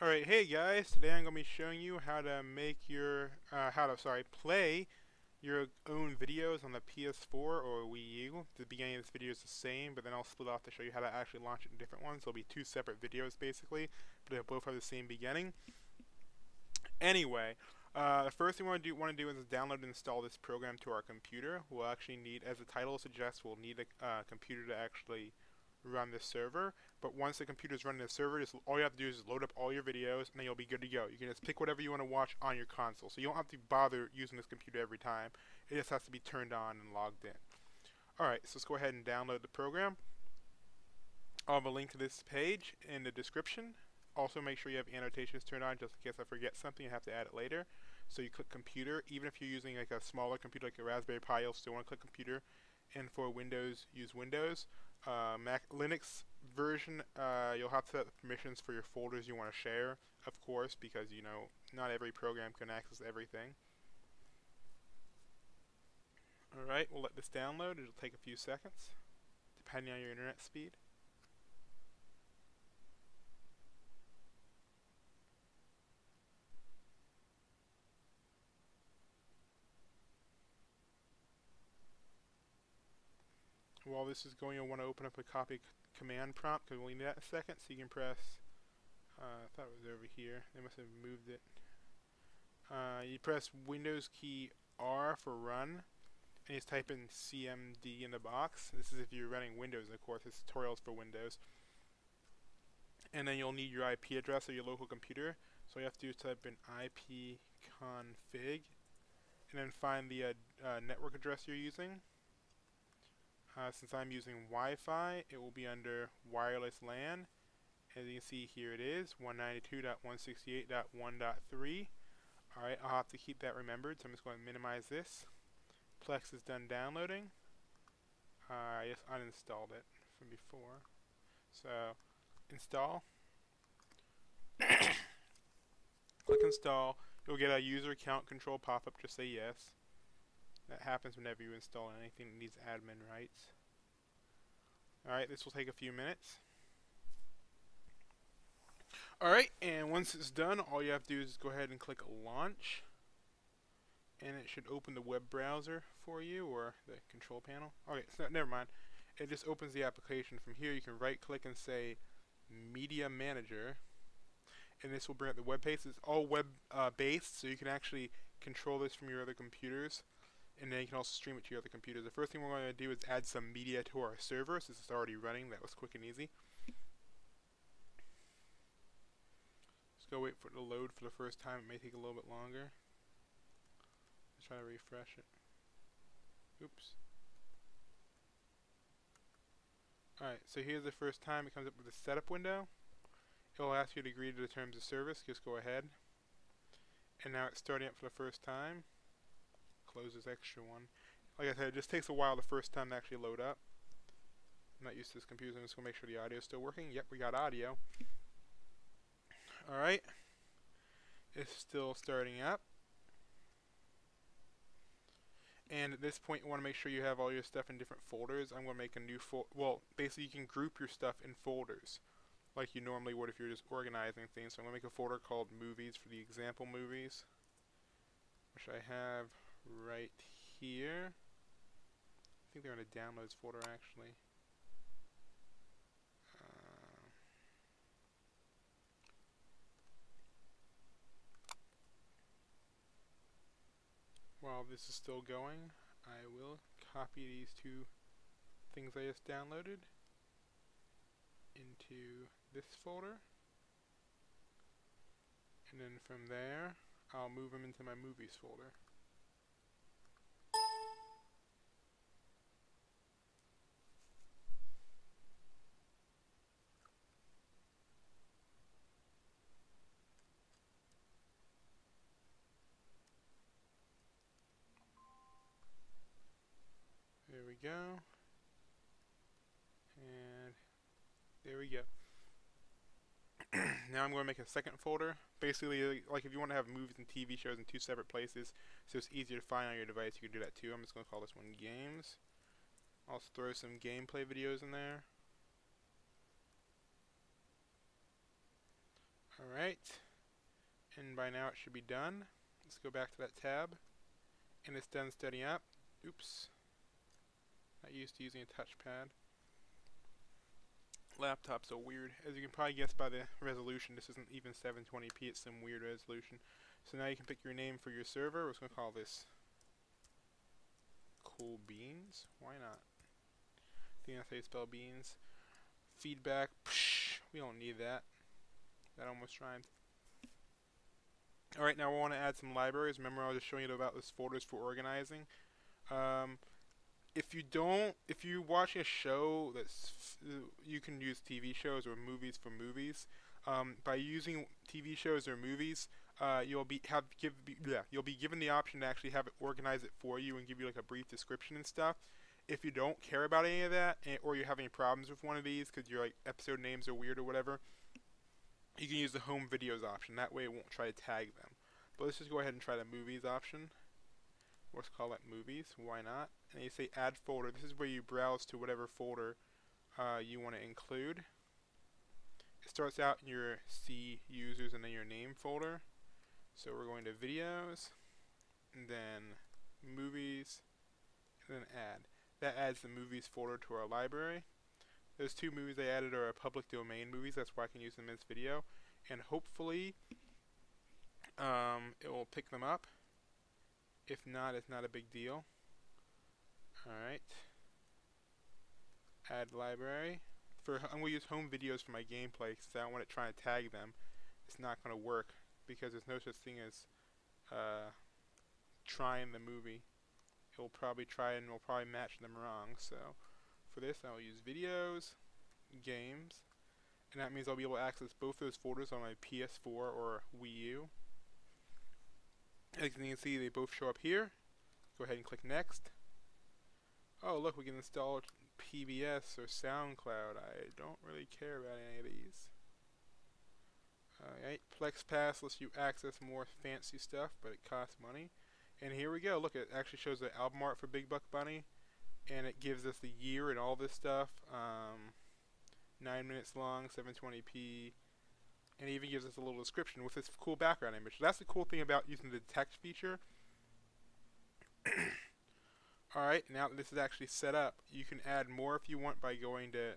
Alright, hey guys, today I'm going to be showing you how to make your, play your own videos on the PS4 or Wii U. The beginning of this video is the same, but then I'll split off to show you how to actually launch it in different ones. There'll be two separate videos basically, but they'll both have the same beginning. Anyway, the first thing we want to do is download and install this program to our computer. We'll actually need, as the title suggests, we'll need a computer to actually run the server. But once the computer's running the server, just all you have to do is load up all your videos, and then you'll be good to go. You can just pick whatever you want to watch on your console, so you don't have to bother using this computer every time. It just has to be turned on and logged in. Alright, so let's go ahead and download the program. I'll have a link to this page in the description. Also, make sure you have annotations turned on just in case I forget something and have to add it later. So you click computer. Even if you're using like a smaller computer like a Raspberry Pi, you'll still want to click computer. And for Windows, use Windows. Mac Linux version, you'll have to set the permissions for your folders you want to share, of course, because you know not every program can access everything. Alright, we'll let this download. It'll take a few seconds, depending on your internet speed. While this is going, you'll want to open up a copy command prompt, because we'll need that in a second. So you can press, I thought it was over here, they must have moved it. You press Windows key R for run, and you just type in CMD in the box. This is if you're running Windows, of course. This tutorial is for Windows. And then you'll need your IP address of your local computer. So all you have to do is type in ipconfig, and then find the network address you're using. Since I'm using Wi-Fi, it will be under wireless LAN. As you can see, here it is, 192.168.1.3. Alright, I'll have to keep that remembered, so I'm just going to minimize this. Plex is done downloading. I just uninstalled it from before. So, install. Click install. You'll get a user account control pop-up, just say yes. That happens whenever you install anything that needs admin rights. Alright, this will take a few minutes. Alright, and once it's done, all you have to do is go ahead and click launch. And it should open the web browser for you, or the control panel. Okay, so never mind. It just opens the application. From here, you can right click and say Media Manager. And this will bring up the web page. It's all web based, so you can actually control this from your other computers. And then you can also stream it to your other computers. The first thing we're going to do is add some media to our server, since it's already running. That was quick and easy. Just go wait for it to load for the first time. It may take a little bit longer. Let's try to refresh it. Oops. Alright, so here's the first time it comes up with a setup window. It will ask you to agree to the terms of service. Just go ahead. And now it's starting up for the first time. Close this extra one. Like I said, it just takes a while the first time to actually load up. I'm not used to this computer, so I'm just going to make sure the audio is still working. Yep, we got audio. Alright. It's still starting up. And at this point, you want to make sure you have all your stuff in different folders. I'm going to make a new folder. Well, basically, you can group your stuff in folders, like you normally would if you're just organizing things. So I'm going to make a folder called Movies for the example movies, which I have right here. I think they're in a downloads folder actually. While this is still going, I will copy these two things I just downloaded into this folder, and then from there I'll move them into my movies folder. There we go. And there we go. Now I'm going to make a second folder. Basically, like if you want to have movies and TV shows in two separate places, so it's easier to find on your device, you can do that too. I'm just going to call this one Games. I'll throw some gameplay videos in there. Alright, and by now it should be done. Let's go back to that tab, and it's done setting up. Oops, not used to using a touchpad. Laptops are weird. As you can probably guess by the resolution, this isn't even 720p, it's some weird resolution. So now you can pick your name for your server. We're just going to call this Cool Beans. Why not? I think that's how you spell beans. Feedback, psh, we don't need that. That almost rhymed. Alright, now we want to add some libraries. Remember I was just showing you about those folders for organizing. If you're watching a show you can use TV shows or movies for movies. By using TV shows or movies, you'll be given the option to actually have it organize it for you and give you like a brief description and stuff. If you don't care about any of that, or you're having problems with one of these because your like episode names are weird or whatever, you can use the home videos option. That way it won't try to tag them. But let's just go ahead and try the movies option. Let's call it movies. Why not? And you say add folder. This is where you browse to whatever folder you want to include. It starts out in your C users and then your name folder. So we're going to videos, and then movies, and then add. That adds the movies folder to our library. Those two movies I added are public domain movies. That's why I can use them in this video. And hopefully it will pick them up. If not, it's not a big deal. Alright. Add library. I'm going to use home videos for my gameplay because I don't want it trying to tag them. It's not going to work because there's no such thing as trying the movie. It'll probably try and will probably match them wrong. So for this, I'll use videos, games, and that means I'll be able to access both those folders on my PS4 or Wii U. As you can see, they both show up here. Go ahead and click next. Oh, look, we can install PBS or SoundCloud. I don't really care about any of these. Alright, Plex Pass lets you access more fancy stuff, but it costs money. And here we go. Look, it actually shows the album art for Big Buck Bunny, and it gives us the year and all this stuff. 9 minutes long, 720p, and it even gives us a little description with this cool background image. So that's the cool thing about using the text feature. Alright, now that this is actually set up, you can add more if you want by going to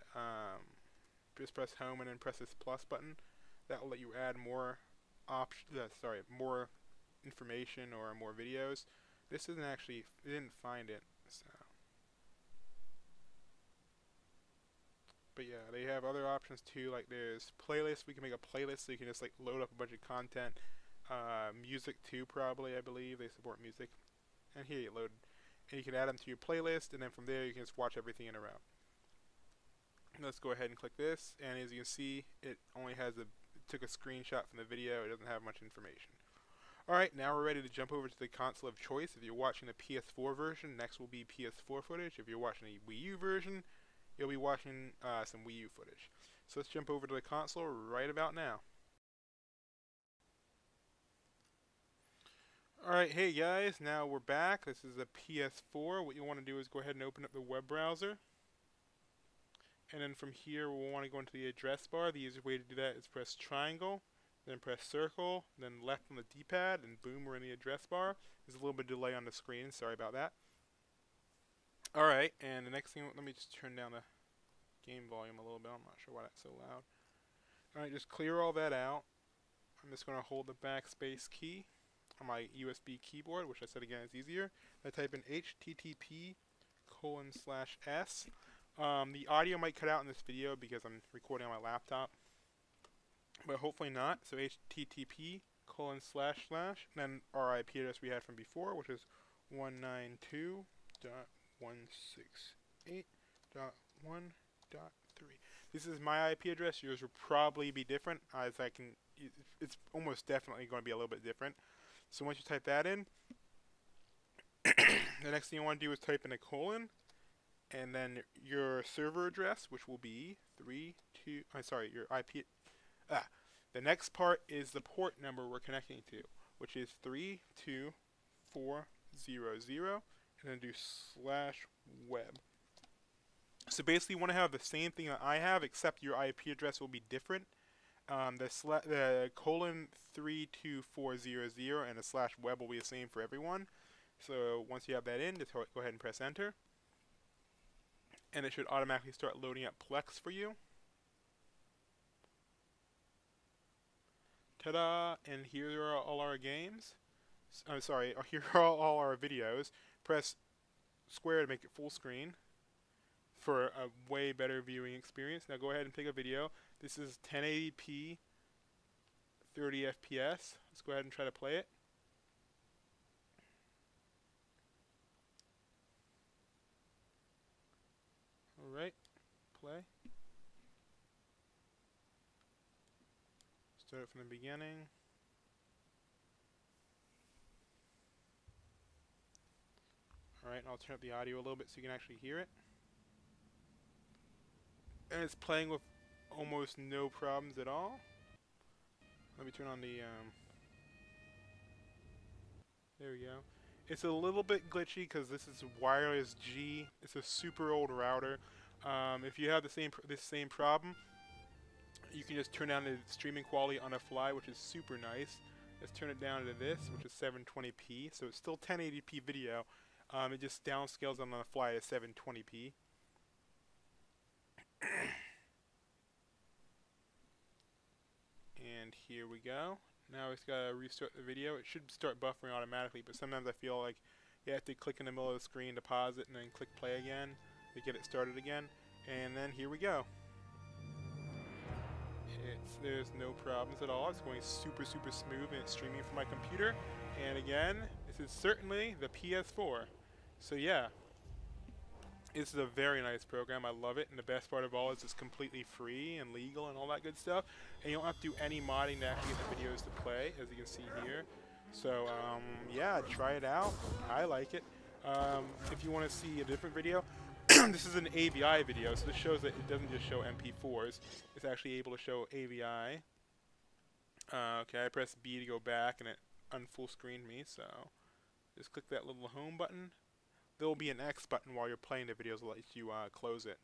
just press home and then press this plus button. That will let you add more more information or more videos. This isn't actually, it didn't find it, so. But yeah, they have other options too, like there's playlists. We can make a playlist so you can just like load up a bunch of content. Music too, probably, I believe. They support music. And here you load, and you can add them to your playlist, and then from there you can just watch everything in a row. Let's go ahead and click this, and as you can see, it only has took a screenshot from the video. It doesn't have much information. Alright, now we're ready to jump over to the console of choice. If you're watching the PS4 version, next will be PS4 footage. If you're watching the Wii U version, you'll be watching some Wii U footage. So let's jump over to the console right about now. Alright, hey guys, now we're back. This is a PS4. What you want to do is go ahead and open up the web browser. And then from here, we'll want to go into the address bar. The easiest way to do that is press triangle, then press circle, then left on the D-pad, and boom, we're in the address bar. There's a little bit of delay on the screen, sorry about that. Alright, and the next thing, let me just turn down the game volume a little bit. I'm not sure why that's so loud. Alright, just clear all that out. I'm just going to hold the backspace key on my USB keyboard, which I said again is easier. I type in http://s. The audio might cut out in this video because I'm recording on my laptop, but hopefully not. So http:// then our IP address we had from before, which is 192.168.1.3. This is my IP address. Yours will probably be different, as it's almost definitely going to be a little bit different. So once you type that in, the next thing you want to do is type in a colon, and then your server address, which will be your IP. The next part is the port number we're connecting to, which is 32400, and then do /web. So basically you want to have the same thing that I have, except your IP address will be different. the :3240 and a /web will be the same for everyone. So once you have that in, just go ahead and press enter. And it should automatically start loading up Plex for you. Ta-da! And here are all our games. I'm sorry, here are all our videos. Press square to make it full screen for a way better viewing experience. Now go ahead and pick a video. This is 1080p, 30 FPS. Let's go ahead and try to play it. Alright, play. Start from the beginning. Alright, and I'll turn up the audio a little bit so you can actually hear it. And it's playing with almost no problems at all. Let me turn on the, there we go. It's a little bit glitchy because this is wireless G. It's a super old router. If you have this same problem, you can just turn down the streaming quality on the fly, which is super nice. Let's turn it down to this, which is 720p. So it's still 1080p video. It just downscales on the fly to 720p. And here we go. Now it's got to restart the video. It should start buffering automatically, but sometimes I feel like you have to click in the middle of the screen to pause it and then click play again to get it started again. And then here we go. There's no problems at all. It's going super smooth, and it's streaming from my computer. And again, this is certainly the PS4. So yeah, this is a very nice program. I love it, and the best part of all is it's completely free and legal and all that good stuff. And you don't have to do any modding to actually get the videos to play, as you can see here. So yeah, try it out. I like it. If you want to see a different video, this is an AVI video, so this shows that it doesn't just show MP4s. It's actually able to show AVI. Okay, I press B to go back, and it unfull screened me. So just click that little home button. There will be an X button while you're playing the videos to let you close it.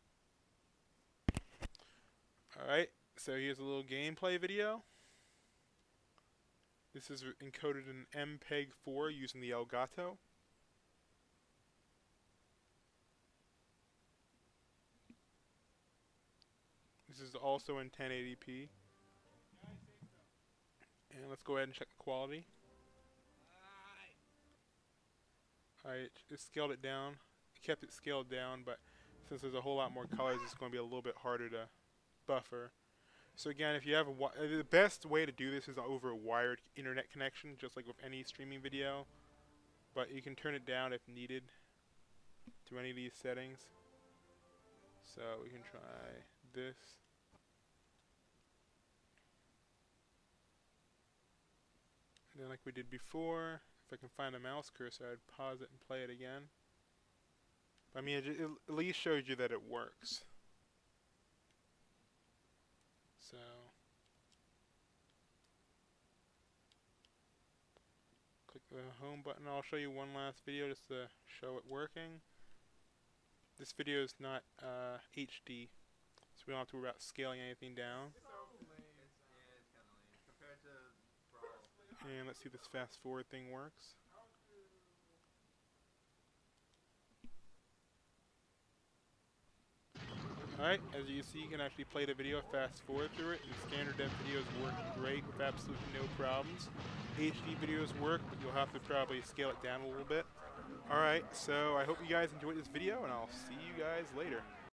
Alright, so here's a little gameplay video. This is encoded in MPEG-4 using the Elgato. This is also in 1080p. And let's go ahead and check the quality. I just scaled it down. I kept it scaled down, but since there's a whole lot more colors, it's going to be a little bit harder to buffer. So again, if you have the best way to do this is over a wired internet connection, just like with any streaming video. But you can turn it down if needed to any of these settings. So we can try this. And then like we did before, if I can find a mouse cursor, I'd pause it and play it again. I mean, it at least shows you that it works. So click the home button. I'll show you one last video just to show it working. This video is not HD, so we don't have to worry about scaling anything down. And let's see if this fast forward thing works. Alright, as you can see, you can actually play the video, fast forward through it, and standard def videos work great with absolutely no problems. HD videos work, but you'll have to probably scale it down a little bit. Alright, so I hope you guys enjoyed this video, and I'll see you guys later.